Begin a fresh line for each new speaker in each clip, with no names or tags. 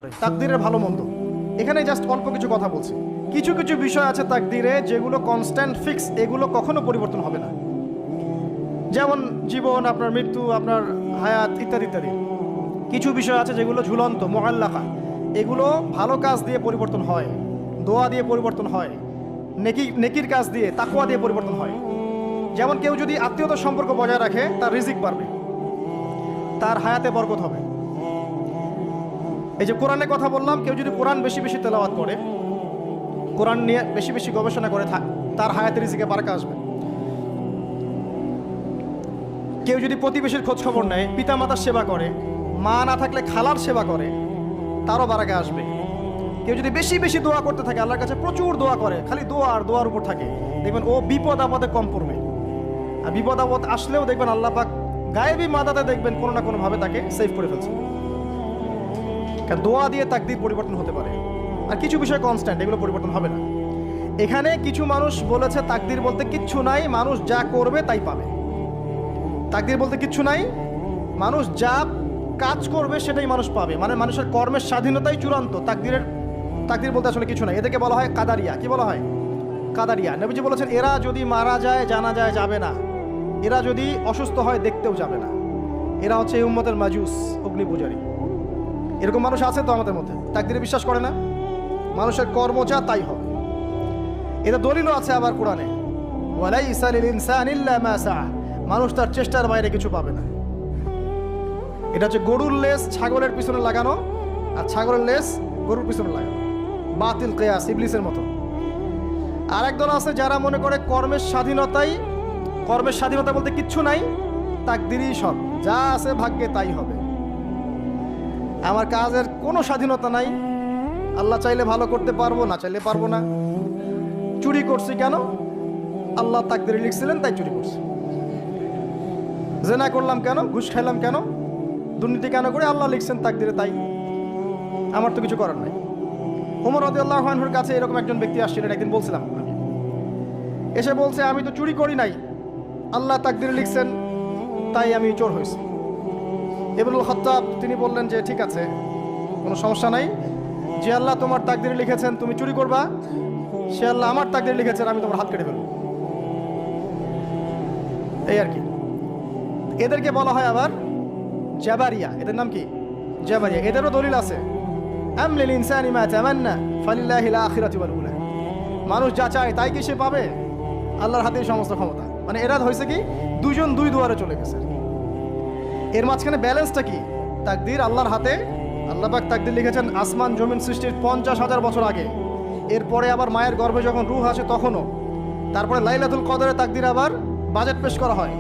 তাকদীরের ভালো মন্দ এখানে জাস্ট অল্প কিছু কথা বলছি। কিছু কিছু বিষয় আছে তাকদীরে যেগুলো কনস্ট্যান্ট ফিক্স, এগুলো কখনো পরিবর্তন হবে না। যেমন জীবন, আপনার মৃত্যু, আপনার হায়াত ইত্যাদি ইত্যাদি। কিছু বিষয় আছে যেগুলো ঝুলন্ত, মুআল্লাকা, এগুলো ভালো কাজ দিয়ে পরিবর্তন হয়, দোয়া দিয়ে পরিবর্তন হয়, নেকির কাজ দিয়ে, তাকওয়া দিয়ে পরিবর্তন হয়। যেমন কেউ যদি আত্মীয়তার সম্পর্ক বজায় রাখে, তার রিজিক বাড়বে, তার হায়াতে বরকত হবে। এই যে কোরআনের কথা বললাম, কেউ যদি কোরআন বেশি বেশি তেলাওয়াত করে, কোরআন নিয়ে বেশি বেশি গবেষণা করে, তার হায়াতে রিজিকে বারাকা আসবে। কেউ যদি প্রতিবেশীর খোঁজ খবর নেয়, পিতামাতার সেবা করে, মা না থাকলে খালার সেবা করে, তারও বারাকা আসবে। কেউ যদি বেশি বেশি দোয়া করতে থাকে, আল্লাহর কাছে প্রচুর দোয়া করে, খালি দোয়া আর দোয়ার উপর থাকে, দেখবেন ও বিপদ আপদে কম পড়বে। আর বিপদ আপদ আসলেও দেখবেন আল্লাহ পাক গায়েবী মাদাতে দেখবেন কোনো না কোনোভাবে তাকে সেভ করে ফেলছে। কারণ দোয়া দিয়ে তাকদীর পরিবর্তন হতে পারে। আর কিছু বিষয় কনস্ট্যান্ট, এগুলো পরিবর্তন হবে না। এখানে কিছু মানুষ বলেছে তাকদীর বলতে কিচ্ছু নাই, মানুষ যা করবে তাই পাবে। তাকদীর বলতে কিচ্ছু নাই, মানুষ যা কাজ করবে সেটাই মানুষ পাবে, মানে মানুষের কর্মের স্বাধীনতাই চূড়ান্ত। তাকদীর বলতে আসলে কিছু নাই। এদেরকে বলা হয় কাদারিয়া। কি বলা হয়? কাদারিয়া। নবীজি বলেছেন, এরা যদি মারা যায় জানা যায় যাবে না, এরা যদি অসুস্থ হয় দেখতেও যাবে না, এরা হচ্ছে এই উম্মতের মাজুস, অগ্নি পূজারী। এরকম মানুষ আছে তো আমাদের মধ্যে, তাকদীরে বিশ্বাস করে না, মানুষের কর্ম যা তাই হবে। এটা দলিলও আছে আবার কোরআনে, ওয়ালাইসা লিল ইনসানি ইল্লা মা সাআ, মানুষ তার চেষ্টার বাইরে কিছু পাবে না। এটা হচ্ছে গরুর লেজ ছাগলের পিছনে লাগানো, আর ছাগলের লেজ গরুর পিছনে লাগানো, বাতিল কিয়াস, ইবলিসের মতো। আর একদল আছে যারা মনে করে কর্মের স্বাধীনতা বলতে কিচ্ছু নাই, তাকদীরই সব, যা আছে ভাগ্যে তাই হবে। আমার কাজের কোনো স্বাধীনতা নাই, আল্লাহ চাইলে ভালো করতে পারবো, না চাইলে পারবো না। চুরি করছি কেন? আল্লাহ তাকদীরে লিখছিলেন তাই চুরি করছি। জেনা করলাম কেন? ঘুষ খাইলাম কেন? দুর্নীতি কেন করে? আল্লাহ লিখছেন তাকদীরে তাই, আমার তো কিছু করার নাই। ওমর রাদিয়াল্লাহু আনহুর কাছে এরকম একজন ব্যক্তি আসছিলেন, একদিন বলছিলাম আমি, এসে বলছে, আমি তো চুরি করি নাই, আল্লাহ তাকদীরে লিখছেন তাই আমি চোর হয়েছি। ইবনুল খাত্তাব তিনি বললেন যে ঠিক আছে, কোনো সমস্যা নাই, যে আল্লাহ তোমার তাকদীরে লিখেছেন তুমি চুরি করবা, সে আল্লাহ আমার তাকদীরে লিখেছেন আমি তোমার হাত কেটে ফেলবো। এই আর কি। এদেরকে বলা হয় আবার জাবারিয়া। এদের নাম কি? জাবারিয়া। এদেরও দলিল আছে, আম লিল ইনসানি মা তামান্না ফালিল্লাহিল আখিরাতু ওয়াল উলা, মানুষ যা চায় তাই কি সে পাবে? আল্লাহর হাতেই সমস্ত ক্ষমতা। মানে এরা হয়েছে কি, দুইজন দুই দুয়ারে চলে গেছে। এর মাঝখানে ব্যালেন্সটা কি? তাকদীর আল্লাহর হাতে। আল্লাহ পাক তাকদীর লিখেছেন আসমান জমিন সৃষ্টির 50,000 বছর আগে, এরপরে আবার মায়ের গর্ভে যখন রূহ আসে তখনও, তারপরে লাইলাতুল কদরে তাকদীর আবার বাজেট পেশ করা হয়।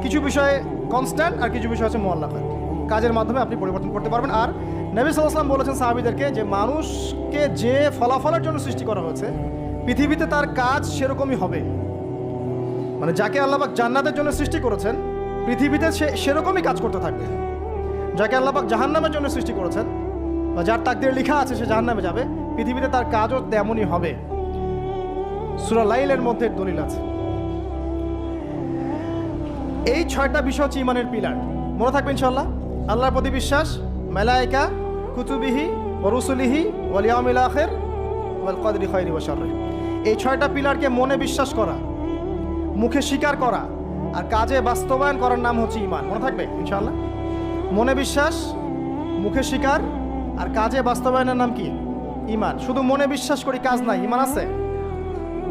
কিছু বিষয়ে কনস্ট্যান্ট আর কিছু বিষয় আছে মুআল্লাকা, কাজের মাধ্যমে আপনি পরিবর্তন করতে পারবেন। আর নবী সাল্লাল্লাহু আলাইহি ওয়াসাল্লাম বলেছেন সাহাবীদেরকে যে মানুষকে যে ফলাফলের জন্য সৃষ্টি করা হয়েছে, পৃথিবীতে তার কাজ সেরকমই হবে। মানে যাকে আল্লাহ পাক জান্নাতের জন্য সৃষ্টি করেছেন, পৃথিবীতে সে সেরকমই কাজ করতে থাকবে। যাকে আল্লাহ পাক জাহান্নামের জন্য সৃষ্টি করেছেন, বা যার তাকদীরে লেখা আছে সে জাহান্নামে যাবে, পৃথিবীতে তার কাজও তেমনই হবে। সূরা লাইলের মধ্যে দলিল আছে। এই 6টা বিষয় হচ্ছে ঈমানের পিলার, মনে থাকবে ইনশাআল্লাহ। আল্লাহর প্রতি বিশ্বাস, মালায়েকা, কুতুবিহি ওয়া রুসুলিহি ওয়াল ইয়াউমিল আখির ওয়াল কদরি খায়রি ওয়া শাররি। এই 6টা পিলারকে মনে বিশ্বাস করা, মুখে স্বীকার করা, আর কাজে বাস্তবায়ন করার নাম হচ্ছে ঈমান। মনে থাকবে ইনশাআল্লাহ। মনে বিশ্বাস, মুখে স্বীকার, আর কাজে বাস্তবায়নের নাম কি? ঈমান। শুধু মনে বিশ্বাস করি, কাজ নাই, ঈমান আছে?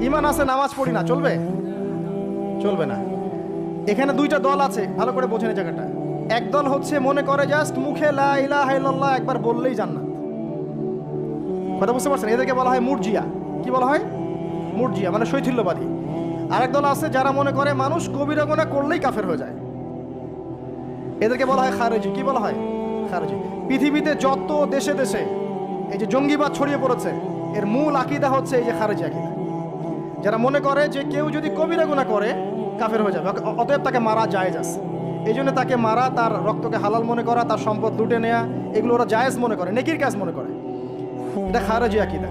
ঈমান আছে, নামাজ পড়ি না, চলবে? চলবে না। এখানে দুইটা দল আছে, ভালো করে বোঝেন এই জায়গাটা। এক দল হচ্ছে মনে করে জাস্ট মুখে লা ইলাহা ইল্লাল্লাহ একবার বললেই জান্নাত। কথা বুঝতে পারছেন? এদেরকে বলা হয় মুরজিয়া। কি বলা হয়? মুরজিয়া, মানে শৈথিল্যবাদী। আরেক দল আছে যারা মনে করে মানুষ কবিরা গুনাহ করলেই কাফের হয়ে যায়, এদেরকে বলা হয় খারেজি। কি বলা হয়? খারেজি। পৃথিবীতে যত দেশে দেশে এই যে জঙ্গিবাদ ছড়িয়ে পড়েছে, এর মূল আকীদা হচ্ছে এই যে খারেজি আকীদা। যারা মনে করে যে কেউ যদি কবিরা গুনাহ করে কাফের হয়ে যাবে, অতএব তাকে মারা জায়েজ আছে, এই জন্য তাকে মারা, তার রক্তকে হালাল মনে করা, তার সম্পদ লুটে নেওয়া, এগুলো ওরা জায়েজ মনে করে, নেকির কাজ মনে করে। এটা খারেজি আকীদা।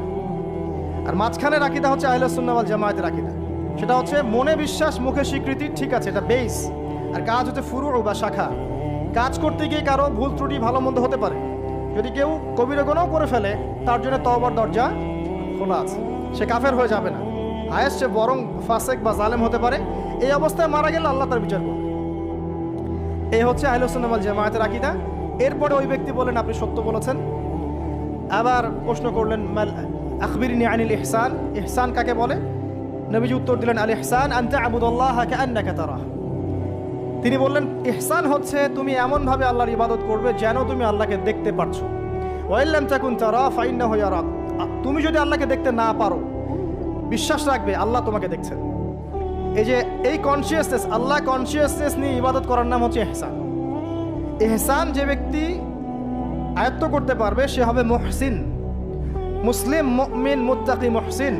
আর মাঝখানের আকীদা হচ্ছে আহলে সুন্নাহ ওয়াল জামায়াতের আকীদা। সেটা হচ্ছে মনে বিশ্বাস, মুখে স্বীকৃতি, ঠিক আছে, এটা বেস। আর কাজ হচ্ছে ফুরু বা শাখা। কাজ করতে গিয়ে কারো ভুল ত্রুটি ভালো মন্দ হতে পারে, যদি কেউ কবিরা গুনাহ করে ফেলে তার জন্য তওবার দরজা খোলা আছে, সে কাফের হয়ে যাবে না, হায়েস্ট সে বরং ফাসেক বা জালেম হতে পারে। এই অবস্থায় মারা গেলে আল্লাহ তার বিচার করবে। এই হচ্ছে আহলুস সুন্নাহ ওয়াল জামায়াতের আকীদা। এরপরে ওই ব্যক্তি বলেন আপনি সত্য বলেছেন। আবার প্রশ্ন করলেন আখবিরনি আনিল ইহসান, ইহসান কাকে বলে? নবীজি উত্তর দিলেন আল ইহসান আন তা'বুদাল্লাহা কাআন্নাকা তারাহ। তিনি বললেন ইহসান হচ্ছে তুমি এমনভাবে আল্লাহর ইবাদত করবে যেন তুমি আল্লাহকে দেখতে পারছো। ওয়া ইল্লাম তাকুন তারা ফাইন্নাহু ইয়ারাক, তুমি যদি আল্লাহকে দেখতে না পারো বিশ্বাস রাখবে আল্লাহ তোমাকে দেখছেন। এই যে এই কনসিয়াসনেস, আল্লাহ কনসিয়াসনেস নিয়ে ইবাদত করার নাম হচ্ছে ইহসান। ইহসান যে ব্যক্তি আয়ত্ত করতে পারবে সে হবে মুহসিন, মুসলিম, মুমিন, মুত্তাকি, মুহসিন,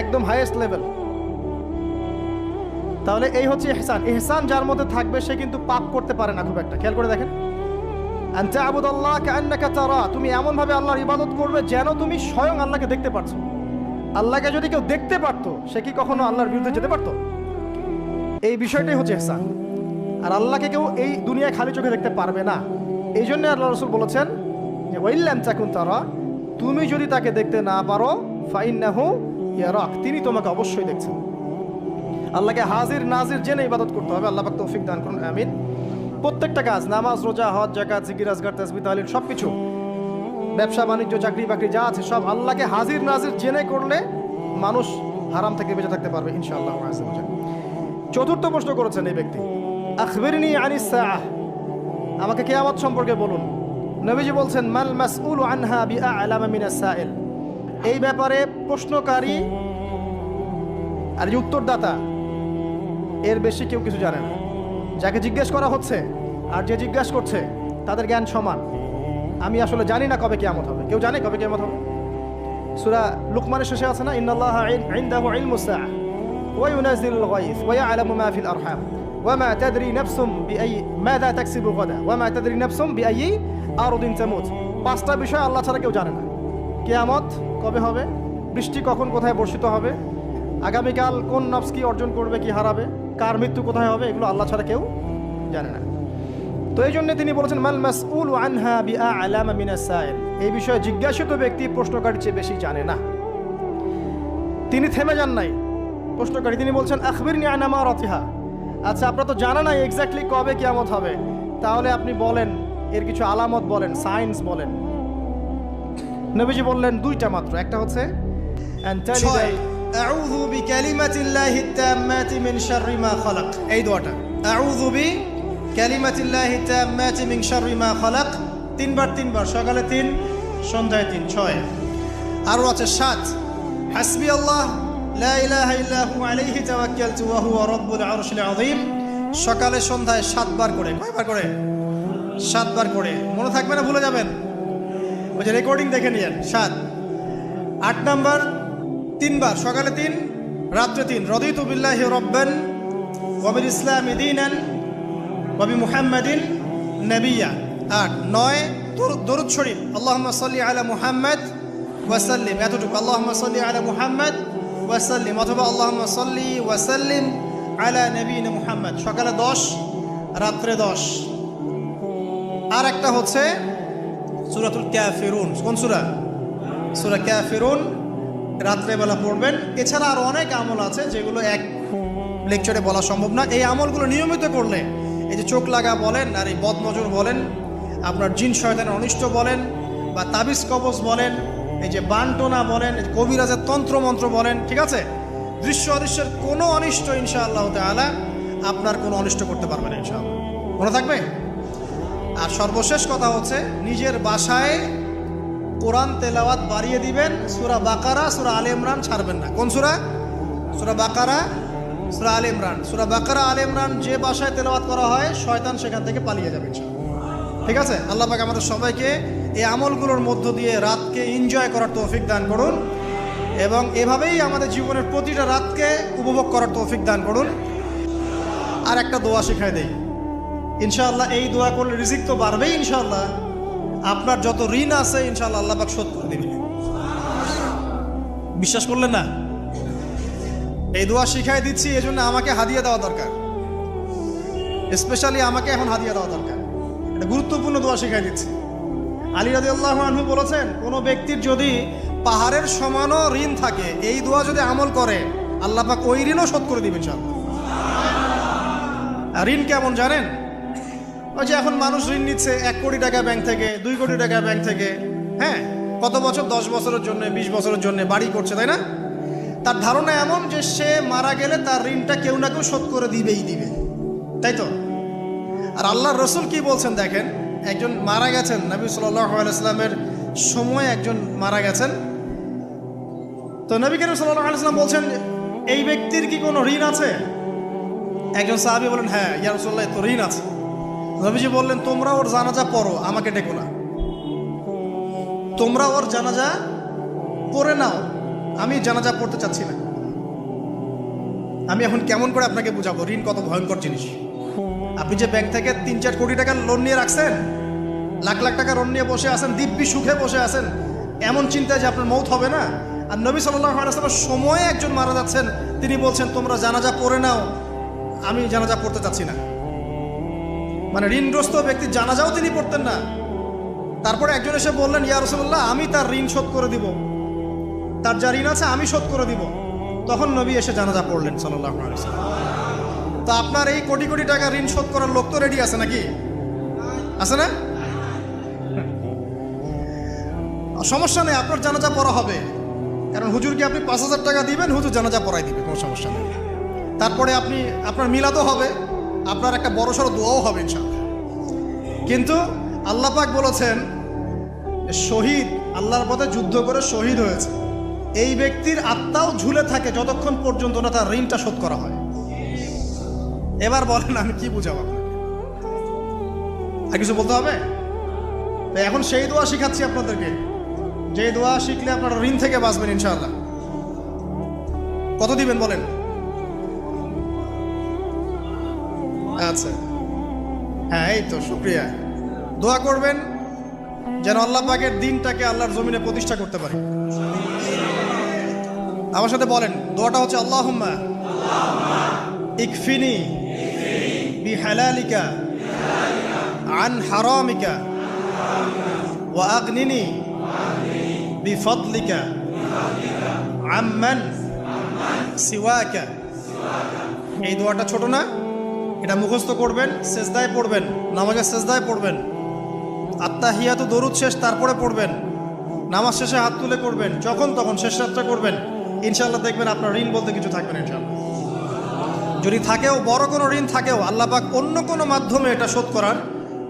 একদম হাইয়েস্ট লেভেল। তাহলে এই হচ্ছে ইহসান। ইহসান যার মধ্যে থাকবে সে কিন্তু পাপ করতে পারে না খুব একটা। খেয়াল করে দেখেন, আন তা'বুদাল্লাহা কাআন্নাকা তারা, তুমি এমনভাবে আল্লাহর ইবাদত করবে যেন তুমি স্বয়ং আল্লাহকে দেখতে পারছো। আল্লাহকে যদি কেউ দেখতে পারতো সে কি কখনো আল্লাহর বিরুদ্ধে যেতে পারতো? এই বিষয়টাই হচ্ছে ইহসান। আর আল্লাহকে কেউ এই দুনিয়ায় খালি চোখে দেখতে পারবে না। এই জন্য আল্লাহ রাসূল বলেছেন যে ওয়া ইল্লাম তাকুন তারা, তুমি যদি তাকে দেখতে না পারো ফাইন্নাহু ইয়ারাক, তিনি তোমাকে অবশ্যই দেখছেন। আল্লাহকে হাজির নাজির জেনে ইবাদত করতে হবে। আল্লাহ পাক তৌফিক দান করুন, আমিন। প্রত্যেকটা কাজ, নামাজ, রোজা, হজ, যাকাত, জিকির, আজকার, তাসবিহ, তাহলিল, সব কিছু, ব্যবসা বাণিজ্য, চাকরি বাকরি যা আছে সব আল্লাহকে হাজির নাজির জেনে করলে মানুষ হারাম থেকে বেঁচে থাকতে পারবে ইনশাআল্লাহ। চতুর্থ প্রশ্ন করেছেন এই ব্যক্তি, আখবিরনি আনিস সাআহ, আমাকে কিয়ামত সম্পর্কে বলুন। নবীজি বলছেন মাল মাসউলু আনহা বিআ'লামা মিনাস সাইল, এই ব্যাপারে প্রশ্নকারী আর যে উত্তরদাতা এর বেশি কেউ কিছু জানে না। যাকে জিজ্ঞেস করা হচ্ছে আর যে জিজ্ঞাসা করছে তাদের জ্ঞান সমান। আমি আসলে জানি না কবে কিয়ামত হবে। কেউ জানে কবে কিয়ামত হবে? সূরা লুকমানের শেষে আছে না, ইন্নাল্লাহা ইনদাহু ইলমুস সাআহ ওয়া ইউনাজ্জিলুল গায়থ ওয়া ইয়ালামু মা ফিল আরহাম ওয়া মা তাদরি নাফসুম বিআই মাযা তাকসিবু গাদা ওয়া মা তাদরি নাফসুম বিআই আরদিন তামুত। পাঁচটা বিষয় আল্লাহ ছাড়া কেউ জানে না। কিয়ামত কবে হবে, বৃষ্টি কখন কোথায় বর্ষিত হবে, আগামীকাল কোন নফস কি অর্জন করবে কি হারাবে, কার মৃত্যু কোথায় হবে, এগুলো আল্লাহ ছাড়া কেউ জানে না। তো এই জন্য তিনি বলেছেন মাল মাসউলু আনহা বিআ'লামা মিনাস সাইল, এই বিষয়ে জিজ্ঞাসিত ব্যক্তি প্রশ্নকারীর চেয়ে বেশি জানে না। তিনি থেমে যান নাই প্রশ্নকারী, তিনি বলছেন আখবিরনি আন আমারাতিহা, আচ্ছা আপনার তো জানা নাই এক্স্যাক্টলি কবে কিয়ামত হবে, তাহলে আপনি বলেন এর কিছু আলামত বলেন, সাইন্স বলেন। নবীজি বললেন দুইটা মাত্র, একটা হচ্ছে আউযু বিকালিমাতিল্লাহি তাম্মাতি মিন শাররি মা খালাক, এই দোয়াটা আউযু বিকালিমাতিল্লাহি তাম্মাতি মিন শাররি মা খালাক, তিনবার, সকালে 3, সন্ধ্যায় 3, 6। আরও আছে 7, হাসবি আল্লাহ লা ইলাহা ইল্লা হু আলাইহি তাওয়াক্কালতু ওয়া হুয়া রাব্বুল আরশিল আযীম, সকালে সন্ধ্যায় 7 বার করে। কয়বার করে? 7 বার করে। মনে থাকবে না, ভুলে যাবেন, ওই যে রেকর্ডিং দেখে নিয়েন। 7। 8 নাম্বার 3 বার, সকালে 3, রাত্রে 3, রাদিতু বিল্লাহি রাব্বান ওয়া বিল ইসলামি দীনান ওয়া বিমুহাম্মাদিন নাবিয়্যা। 8। 9 দরুদ শরীফ, আল্লাহুম্মা সাল্লি আলা মুহাম্মাদ ওয়া সাল্লিম, এতটুকু, আল্লাহুম্মা সাল্লি আলা মুহাম্মাদ ওয়া সাল্লিম, অথবা আল্লাহুম্মা সাল্লি ওয়া সাল্লিম আলা নবিয়িনা মুহাম্মাদ, সকালে 10, রাত্রে 10। আর একটা হচ্ছে সূরাতুল কাফিরুন। কোন সূরা? সূরা কাফিরুন, রাত্রেবেলা পড়বেন। এছাড়া আরও অনেক আমল আছে যেগুলো এক লেকচারে বলা সম্ভব না। এই আমলগুলো নিয়মিত করলে, এই যে চোখ লাগা বলেন, আর এই বদনজর বলেন, আপনার জিন শয়তানের অনিষ্ট বলেন, বা তাবিজ কবজ বলেন, এই যে বানটোনা বলেন, কবিরাজের তন্ত্রমন্ত্র বলেন, ঠিক আছে, দৃশ্য অদৃশ্যের কোনো অনিষ্ট ইনশাআল্লাহ তাআলা আপনার কোনো অনিষ্ট করতে পারবে না ইনশাআল্লাহ। মনে থাকবে? আর সর্বশেষ কথা হচ্ছে নিজের বাসায় কোরআন তেলাওয়াত বাড়িয়ে দিবেন। সূরা বাকারা, সূরা আলে ইমরান ছাড়বেন না। কোন সূরা? সূরা বাকারা, সূরা আলে ইমরান। সূরা বাকারা, আলে ইমরান যে বাসায় তেলাওয়াত করা হয় শয়তান সেখান থেকে পালিয়ে যাবে ইনশাআল্লাহ। ঠিক আছে? আল্লাহ পাক আমাদের সবাইকে এই আমলগুলোর মধ্য দিয়ে রাতকে এনজয় করার তৌফিক দান করুন, এবং এভাবেই আমাদের জীবনের প্রতিটা রাতকে উপভোগ করার তৌফিক দান করুন। আর একটা দোয়া শিখাই দেই ইনশাআল্লাহ, এই দোয়া করলে রিজিক তো বাড়বেই ইনশাআল্লাহ। আপনার যত ঋণ আছে ইনশাআল্লাহ আল্লাহ পাক শোধ করে দিবেন। বিশ্বাস করলেন না? এই দোয়া শিখাই দিচ্ছি, এজন্য আমাকে হাদিয়া দেওয়া দরকার, স্পেশালি আমাকে এখন হাদিয়া দেওয়া দরকার। এটা গুরুত্বপূর্ণ দোয়া শিখাই দিচ্ছি। আলী রাদিয়াল্লাহু আনহু বলেছেন, কোনো ব্যক্তির যদি পাহাড়ের সমানও ঋণ থাকে, এই দোয়া যদি আমল করে, আল্লাহ পাক ওই ঋণও শোধ করে দিবেন ইনশাআল্লাহ। আর ঋণ কেমন জানেন? ওই যে এখন মানুষ ঋণ নিচ্ছে 1 কোটি টাকা ব্যাংক থেকে, 2 কোটি টাকা ব্যাংক থেকে, হ্যাঁ, কত বছর, 10 বছরের জন্য, 20 বছরের জন্য বাড়ি করছে, তাই না? তার ধারণা এমন যে সে মারা গেলে তার ঋণটা কেউ না কেউ শোধ করে দিবেই দিবে, তাই তো? আর আল্লাহর রসুল কি বলছেন দেখেন, একজন মারা গেছেন, নবী সাল্লাল্লাহু আলাইহি সাল্লামের সময় একজন মারা গেছেন। তো নবী করিম সাল্লাল্লাহু আলাইহি সাল্লাম বলছেন, এই ব্যক্তির কি কোনো ঋণ আছে? একজন সাহাবী বলেন, হ্যাঁ ইয়া রাসূলুল্লাহ, তো ঋণ আছে। নবীজি বললেন, তোমরা ওর জানাজা পড়ো, আমাকে ডেকো না। তোমরা ওর জানাজা পড়ে নাও, আমি জানাজা পড়তে চাচ্ছি না। আমি এখন কেমন করে আপনাকে বুঝাবো ঋণ কত ভয়ঙ্কর জিনিস। আপনি যে ব্যাংক থেকে 3-4 কোটি টাকা লোন নিয়ে রাখছেন, লাখ লাখ টাকা লোন নিয়ে বসে আছেন, দিব্যি সুখে বসে আছেন, এমন চিন্তায় যে আপনার মৌত হবে না। আর নবী সাল্লাল্লাহু আলাইহি ওয়াসাল্লামের সময়ে একজন মারা যাচ্ছেন, তিনি বলছেন তোমরা জানাজা পড়ে নাও, আমি জানাজা পড়তে চাচ্ছি না। মানে ঋণগ্রস্ত ব্যক্তির জানাজাও তিনি পড়তেন না। তারপরে একজন এসে বললেন, ইয়া রাসূলুল্লাহ, আমি তার ঋণ শোধ করে দিব, তার যা ঋণ আছে আমি শোধ করে দিব। তখন নবী এসে জানাজা পড়লেন সাল্লাল্লাহু আলাইহি ওয়াসাল্লাম। তো আপনার এই কোটি কোটি টাকা ঋণ শোধ করার লোক তো রেডি আছে নাকি? আছে না? সমস্যা নেই, আপনার জানাজা পড়া হবে। কারণ হুজুরকে আপনি 5,000 টাকা দিবেন, হুজুর জানাজা পড়াই দিবে, কোনো সমস্যা নেই। তারপরে আপনার মিলাদও হবে, আপনার একটা বড়সড় দোয়াও হবে ইনশাআল্লাহ। কিন্তু আল্লাহ পাক বলেছেন, শহীদ, আল্লাহর পথে যুদ্ধ করে শহীদ হয়েছে, এই ব্যক্তির আত্মাও ঝুলে থাকে যতক্ষণ পর্যন্ত না তার ঋণটা শোধ করা হয়। এবার বলেন আমি কি বুঝাবো আপনাকে? আর কিছু বলতে হবে? তো এখন সেই দোয়া শিখাচ্ছি আপনাদেরকে, যে দোয়া শিখলে আপনারা ঋণ থেকে বাঁচবেন ইনশাআল্লাহ। কত দিবেন বলেন? আচ্ছা, হ্যাঁ, এই তো শুকরিয়া। দোয়া করবেন যেন আল্লাহ পাকের দিনটাকে আল্লাহর জমিনে প্রতিষ্ঠা করতে পারি। আমার সাথে বলেন, দোয়াটা হচ্ছে, আল্লাহুম্মা ইকফিনি বিহালালিকা আন হারামিকা ওয়া আগনিনি বিফদলিকা আম্মান সিওয়াকা। এই দোয়াটা ছোট না, এটা মুখস্থ করবেন, সেজদায় পড়বেন, নামাজের সেজদায় পড়বেন, আত্তাহিয়াতু দরুদ শেষ তারপরে পড়বেন, নামাজ শেষে হাত তুলে করবেন, যখন তখন শেষ রাতটা করবেন। ইনশাআল্লাহ দেখবেন আপনার ঋণ বলতে কিছু থাকবে না ইনশাআল্লাহ। যদি থাকেও, বড় কোনো ঋণ থাকেও, আল্লাহ পাক অন্য কোনো মাধ্যমে এটা শোধ করার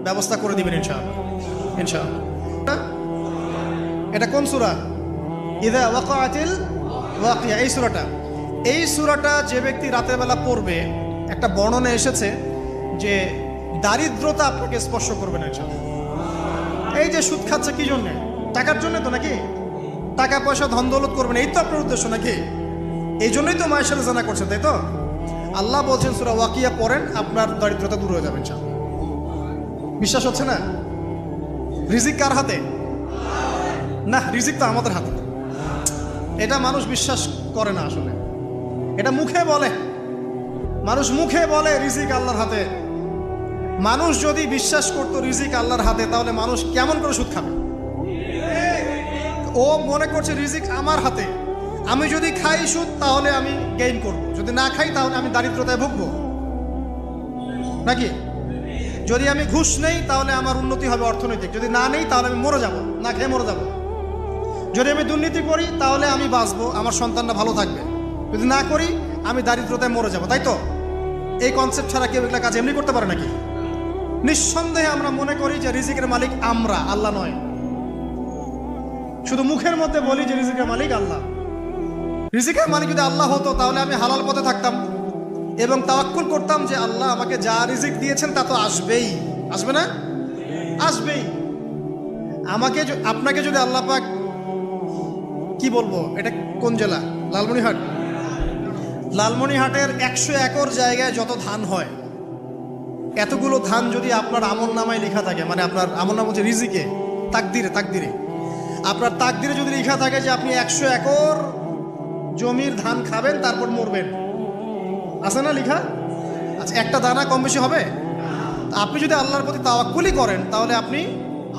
ব্যবস্থা করে দিবেন ইনশাআল্লাহ। ইনশাআল্লাহ। এটা কোন সূরা? ইযা ওয়াকাআতিল ওয়াকিয়া, এই সূরাটা যে ব্যক্তি রাতের বেলা পড়বে, একটা বর্ণনা এসেছে যে দারিদ্রতা আপনাকে স্পর্শ করবে না ইনশাআল্লাহ। এই যে সুদ খাচ্ছে কি জন্যে? টাকার জন্য তো নাকি? টাকা পয়সা ধন দৌলত করবেন, এই তো আপনার উদ্দেশ্য নাকি? এই জন্যই তো মায়ের সাথে জানা করছেন, তাই তো? আল্লাহ বলছেন সূরা ওয়াকিয়া পড়েন, আপনার দারিদ্রতা দূর হয়ে যাবে ইনশাআল্লাহ। বিশ্বাস হচ্ছে না? রিজিক কার হাতে? না, রিজিক তো আমাদের হাতে। এটা মানুষ বিশ্বাস করে না আসলে, এটা মুখে বলে, মানুষ মুখে বলে রিজিক আল্লাহর হাতে। মানুষ যদি বিশ্বাস করতো রিজিক আল্লাহর হাতে, তাহলে মানুষ কেমন করে সুদ খাবে? ও মনে করছে রিজিক আমার হাতে, আমি যদি খাই সুদ তাহলে আমি গেইন করব, যদি না খাই তাহলে আমি দারিদ্রতায় ভুগবো নাকি? যদি আমি ঘুষ নেই তাহলে আমার উন্নতি হবে অর্থনৈতিক, যদি না নেই তাহলে আমি মরে যাব, না খেয়ে মরে যাব। যদি আমি দুর্নীতি করি তাহলে আমি বাঁচবো, আমার সন্তানরা ভালো থাকবে, যদি না করি আমি দারিদ্রতায় মরে যাব, তাই তো? এই কনসেপ্ট ছাড়া কেউ এগুলা কাজ এমনি করতে পারে নাকি? নিঃসন্দেহে আমরা মনে করি যে রিজিকের মালিক আমরা, আল্লাহ নয়। শুধু মুখের মধ্যে বলি যে রিজিকের মালিক আল্লাহ। রিজিকের মালিক যদি আল্লাহ হতো তাহলে আমি হালাল পথে থাকতাম এবং তাওয়াক্কুল করতাম যে আল্লাহ আমাকে যা রিজিক দিয়েছেন তা তো আসবেই, আসবে না? আসবেই। আমাকে, আপনাকে যদি আল্লাহ পাক, কি বলবো, এটা কোন জেলা? লালমনিরহাট। লালমনিরহাটের 100 একর জায়গায় যত ধান হয়, এতগুলো ধান যদি আপনার আমল নামায় লেখা থাকে, মানে আপনার আমল নাম হচ্ছে রিজিকে, তাকদিরে আপনার তাকদিরে যদি লেখা থাকে যে আপনি 100 একর জমির ধান খাবেন তারপর মরবেন, আছে না লেখা? আচ্ছা, একটা দানা কম বেশি হবে? আপনি যদি আল্লাহর প্রতি তাওয়াক্কুলই করেন তাহলে আপনি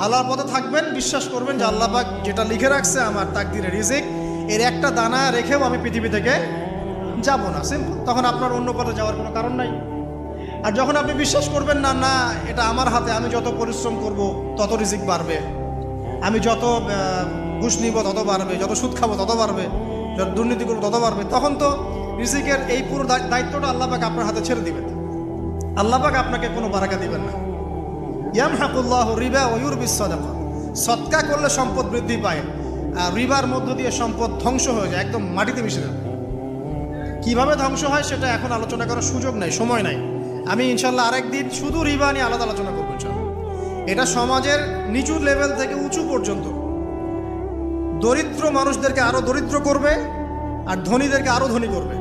আল্লাহর পথে থাকবেন, বিশ্বাস করবেন যে আল্লাহ পাক যেটা লিখে রাখছে আমার তাকদিরে রিজিক, এর একটা দানা রেখেও আমি পৃথিবী থেকে যাব না, সিম্পল। তখন আপনার অন্য পথে যাওয়ার কোনো কারণ নাই। আর যখন আপনি বিশ্বাস করবেন না, না এটা আমার হাতে, আমি যত পরিশ্রম করব তত রিজিক বাড়বে, আমি যত ঘুষ নিব তত বাড়বে, যত সুদ খাবো তত বাড়বে, যত দুর্নীতি করবো তত বাড়বে, তখন তো রিজিকের এই পুরো দায়িত্বটা আল্লাহ পাক আপনার হাতে ছেড়ে দিবেন। আল্লাহ পাক আপনাকে কোনো বারাকা দিবেন না। ইয়ামহাকুল্লাহু রিবা ওয়া ইউরবিস সাদাকা, সদকা করলে সম্পদ বৃদ্ধি পায়, আর রিবার মধ্য দিয়ে সম্পদ ধ্বংস হয়ে যায়, একদম মাটিতে মিশে যায়। কীভাবে ধ্বংস হয় সেটা এখন আলোচনা করার সুযোগ নাই, সময় নাই। আমি ইনশাল্লাহ আরেকদিন শুধু রিবা নিয়ে আলাদা আলোচনা করবো ইনশাল্লাহ। এটা সমাজের নিচু লেভেল থেকে উঁচু পর্যন্ত দরিদ্র মানুষদেরকে আরও দরিদ্র করবে আর ধনীদেরকে আরও ধনী করবে।